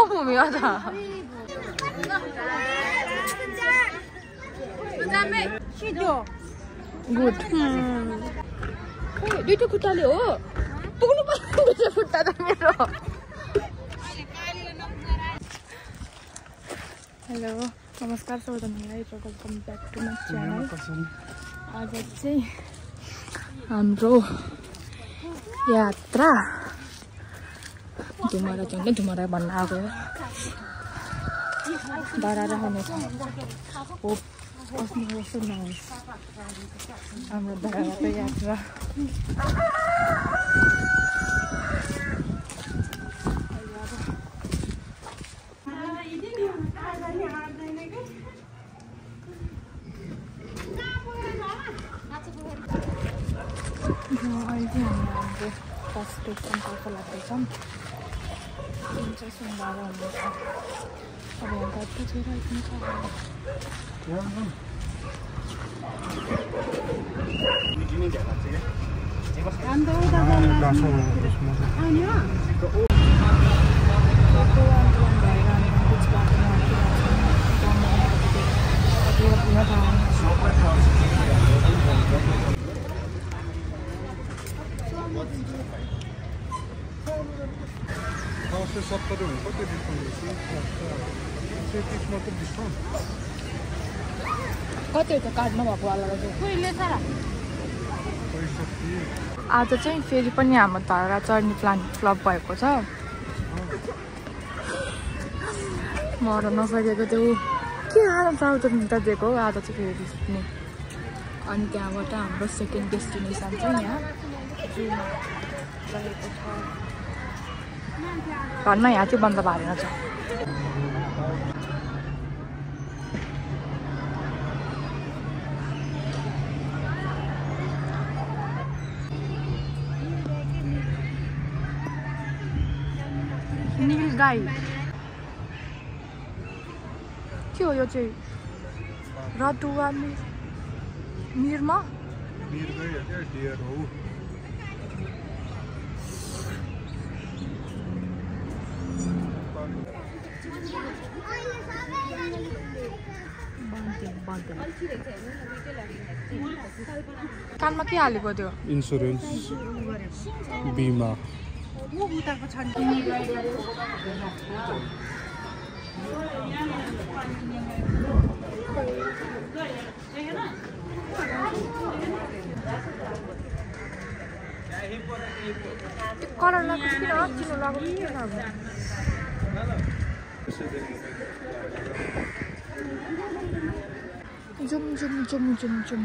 उठाउ मम्मी अझ गुड दुईटा खुट्टाले हो पुग्नु पर्छ खुट्टा त मेरो हेलो नमस्कार सबैजनालाई welcome back to my channel आज चाहिँ हाम्रो यात्रा झुमरा चाहिँ झुमरा भन्न आएको डराएर हुनेछ होप कस्तो कस्तो नहोस् हाम्रो डराको यात्रा अहिले चाहिँ हाम्रो बस स्टेसनतर्फ लाग्दैछौँ जुन चाहिँ सुन्दारा हुनेछ अब यहाँ गाडी चाहिँ आइपुग्छ कति त काट्नु भएको आज चाहिँ फेरि पनि हाम्रो धरा चढ्ने प्लान फ्लप भएको छ मर नसकेको त्यो के आराम साउथ त दिएको आज चाहिँ फेरि सुत्ने अनि त्यहाँबाट हाम्रो सेकेन्ड डेस्टिनेसन चाहिँ यहाँ रहेको छ घरमा यहाँ चाहिँ बन्द भएन छ नील गाई के हो यो चाहिँ रतुवा मिरमा कानमा के हालेको त्यो इन्सुरेन्स बिमा कलर लगाएको चिनो लगाएको zoom zoom zoom zoom zoom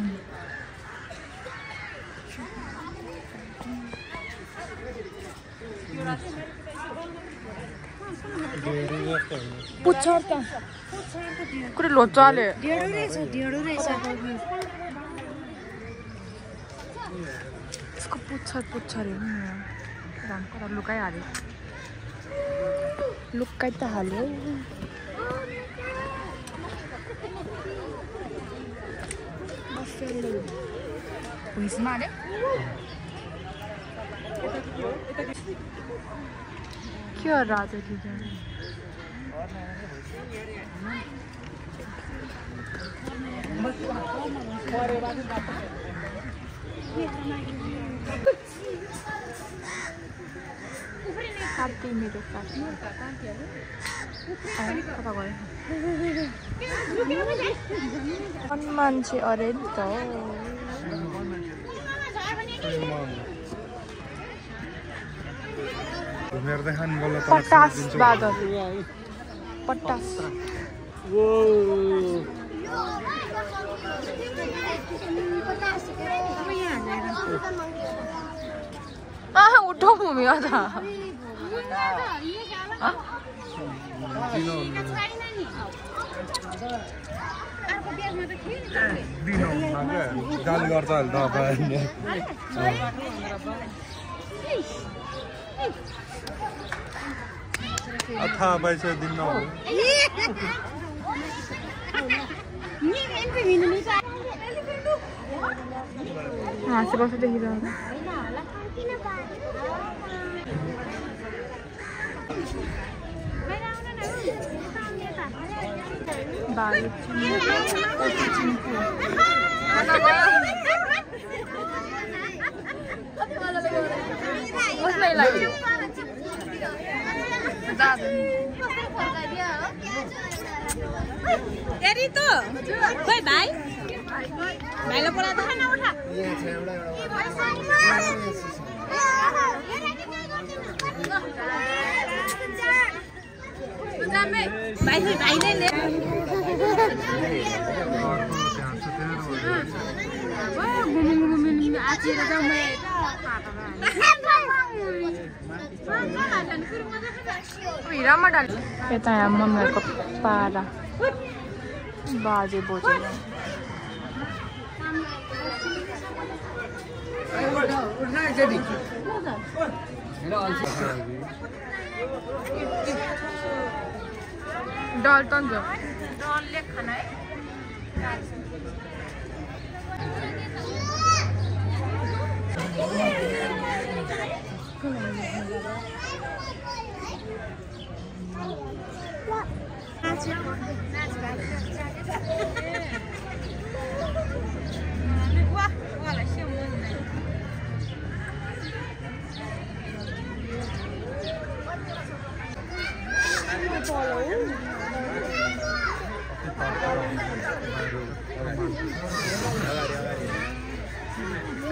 पुच्छर त कुरै लोचाले यसको पुच्छर हेर्नु लुकाइहाल्यो लुकाइ त हाल्यो भुइँमा हाल्यो के हो राजा साथी मेरो साथी कता गयो मान्छे अरे नि त पटास बादल पटास उठो भूमि अझ गाली गर्छ थाहा पाइसक्यो दिन हाँसेपछि देखिरहेको बाली उसलाई लाग्यो तेरी तो खोइ भाइ भाइले बोला त खाना उठा भाइ भाइले ले घुमिन आछिएर जाऊ म यता यहाँ मम्मीहरूको पारा बाजे बोजू डल तन्ज डलले खाना है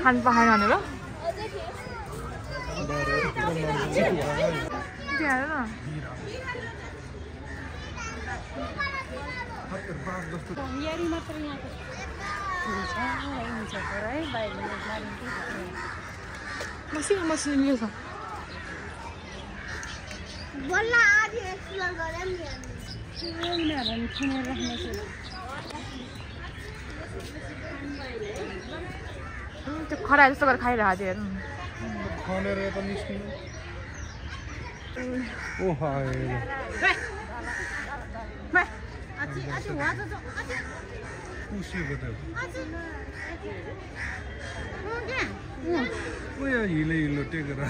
खान पाएन भने ल मसिनो मसिनो लियो छ त्यो खरा जस्तो गरेर खाइरहेको थियो खनेर त निस्किनु ओ हाय उसिएको त ओ या हिले हिले टेकेर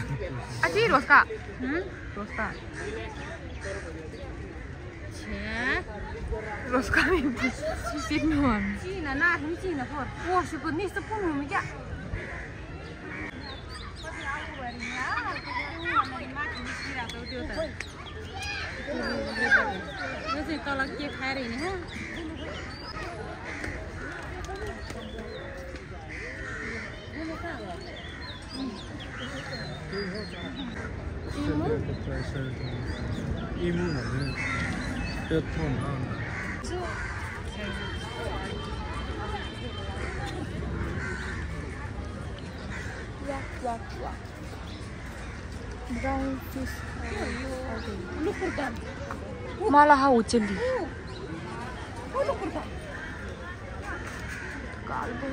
अझै रोस्का रोस्का रोस्का सिक्नु चिन नाखौँ चिन फोर पोसेको नि यस्तो पुग्नु क्या यो चाहिँ तल के खाएर हिँड्ने इमु भन्ने त्यत्रो न brown fish malah hujan di kalbu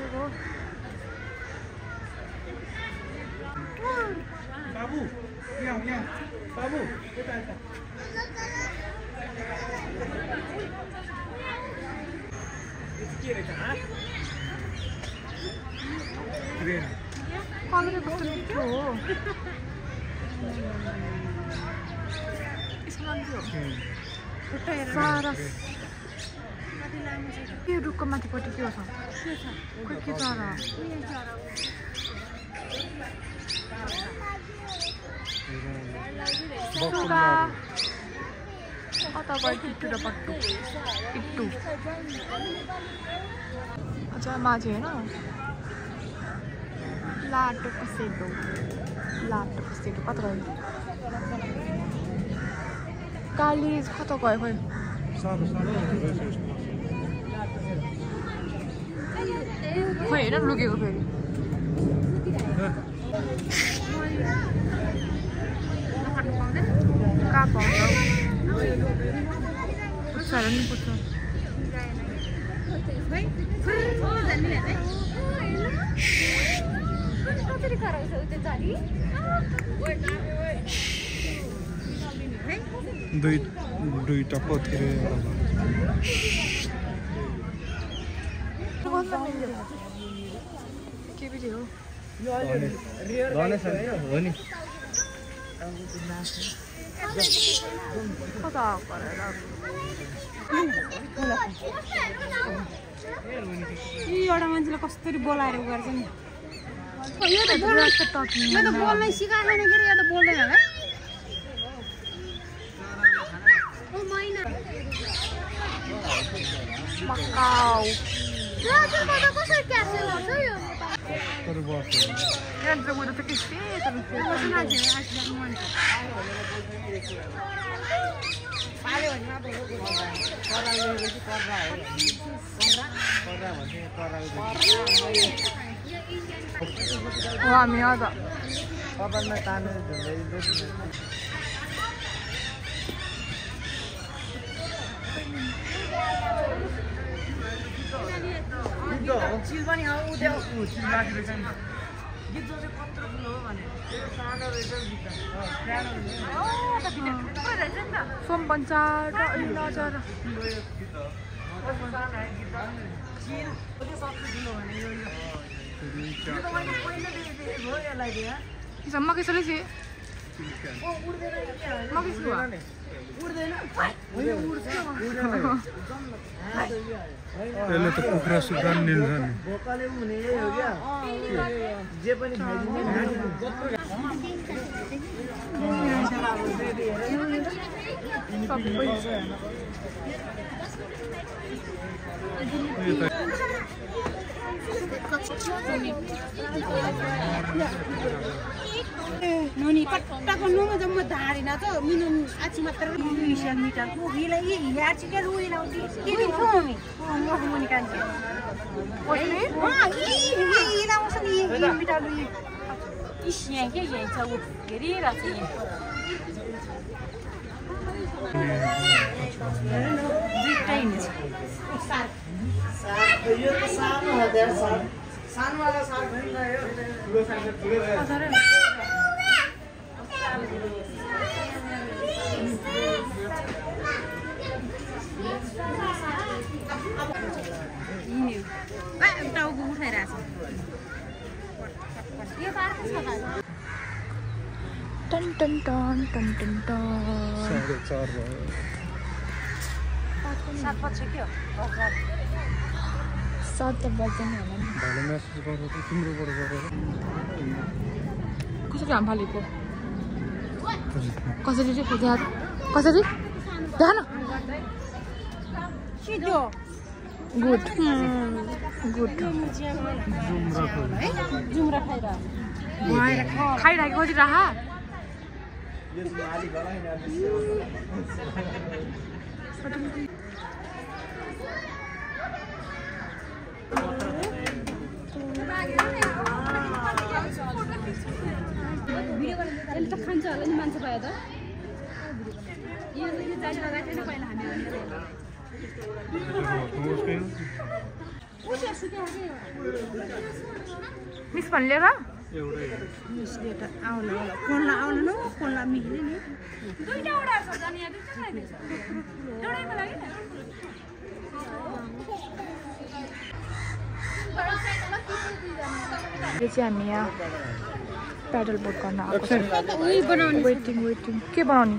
babu yang babu kita kira kan green kalau dia betul itu सारा के रुखको माथिपट्टि के छ खोइ के चरा सुगा कता गयो टिट्टु र पट्टु टिट्टु अच्छा माझे होइन लाटो कसेटो कता गयो काली कता गयो खोइ खोइ हेर लुकेको फेरि कहाँ पाउँछ पुच्छाएर नि पुग्छ दुईटा पत्रे के भिडियो हो नि कता गरेर एउटा मान्छेले कसरी बोलाएर उ गर्छ नि यो त बोल्नै सिकाएको छैन के यो त बोल्दैन होला मकाउ कसरी क्यासेल आउँछ यो यन्त्र उता त के हामी आज चिल पनि उद्या चिल राखिरहेछ नि गीत जो चाहिँ कत्रो ठुलो हो भने सानो रहेछ गीत सोमपञ्चार र नजर म के चलेছি म के छु त्यसले त कुखुरा सुक्रा निल्छ नि बोकाले हुने यही हो क्या जे पनि खाइदिने नोनी पट्टाको नुमा जम्म धारिन त मिनुन आछि मात्र मिशन मिटर को गिलाई यार छिके रुई लाउती के दिन फोमी म मुनि कान्छ ओइ ई लाउँछ नि ई मिटर रुई इस यहाँ के यहाँ छ उ हेरिरहेछ दुईटै नि यो त सानो हो देर सानो वाला साग पनि गयो ठुलो साग ठुलो गयो टाउको उठाइरहेछ टन टन टन टन टन टन 4:30 भयो 7:00 के हो 7 त बज्दैन होला नि भाले मेसेज गरेर त तिम्रोबाट गरेर कसरी हाम फालेको कसरी रे ध्यान कसरी ध्यान सिधो गुड गुड जुमरा खाइरहेको कति राहा त खान्छ होला नि मान्छे पायो त यो जाली लगाएको थिएन पहिला हामी मिस भन्ले र मिसले त आउला होला कोनला आउला न कोनला मिल्ने नि दुईटा वडा छ जानी यहाँ दुईटा लाग्छ एउटैको लागि यो चाहिँ हामी यहाँ प्याडल बोट गर्न आएको छ वेटिङ वेटिङ के बनाउने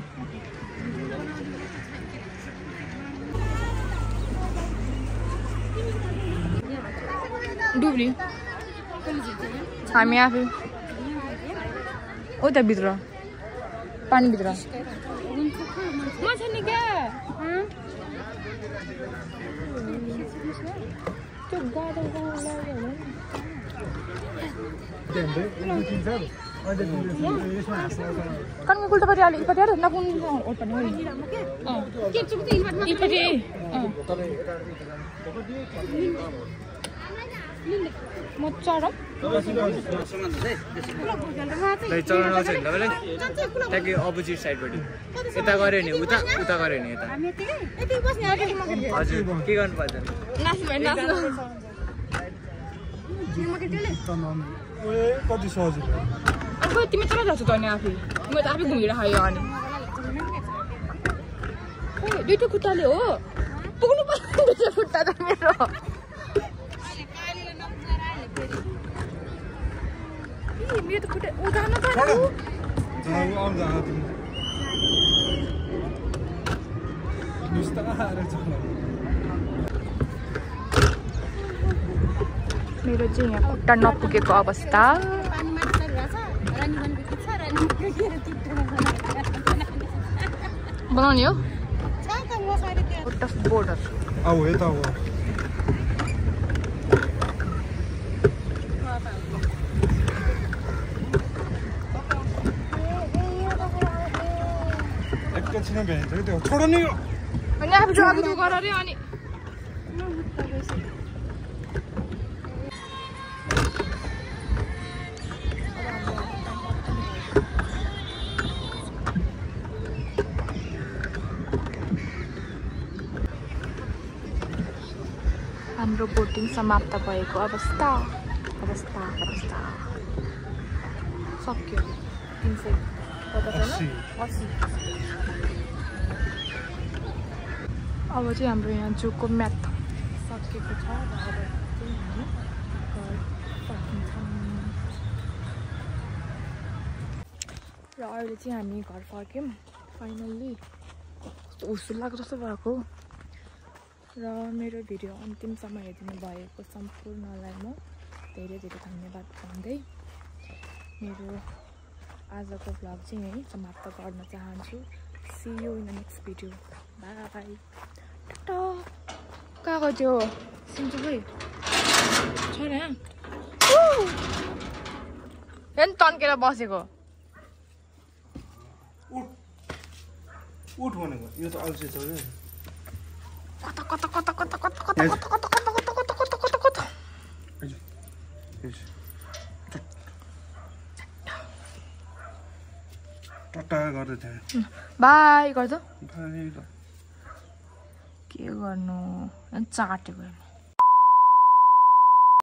डुब्री हामी आफै उता भित्र पानीभित्र माछा नि क्या त्यो गाडा कहाँ उल्टापट्टि अलिक यपट्टि आएर नकुन ओर्पने यपट्टि म चढ ट्याक्कै अपोजिट साइडबाट यता गऱ्यो नि उता उता गऱ्यो नि यता हजुर के गर्नुपर्छ कति सजिलो खोइ तिमी चला जान्छौ त अनि आफै म त आफै घुमेर खायो अनि दुईटा खुट्टाले हो पुग्नु पर्छ दुईटा खुट्टा त मेरो मेरो त खुट्टा उदान त मेरो चाहिँ यहाँ खुट्टा नपुगेको अवस्था बनाउने हो बोर्डर अब यता हो एकैछिन भ्याइन्छ त्यो छोड नि अनि आफू गर अरे अनि हाम्रो बोटिङ समाप्त भएको अवस्था सक्यो 380 अब चाहिँ हाम्रो यहाँ जूको म्याथ सकिएको छ र अब चाहिँ हामी घर फर्किन्छौँ र अहिले चाहिँ हामी घर फर्क्यौँ फाइनल्ली हुस्सु लाग्दो जस्तो भएको र मेरो भिडियो अन्तिमसम्म हेरिदिनु भएको सम्पूर्णलाई म धेरै धेरै धन्यवाद भन्दै मेरो आजको भ्लग चाहिँ यही समाप्त गर्न चाहन्छु see you in the next video bye bye टाटा कहाँ गयो त्यो सुन्छु खै छैन हेर्न तन्केर बसेको उठ भनेको यो त अल्छी छ रे कता कता कता कता कता कता कता कता कता कता कता कता कता टाटा गर्दै थिएँ बाई गर्छ बाई के गर्नु चाटेको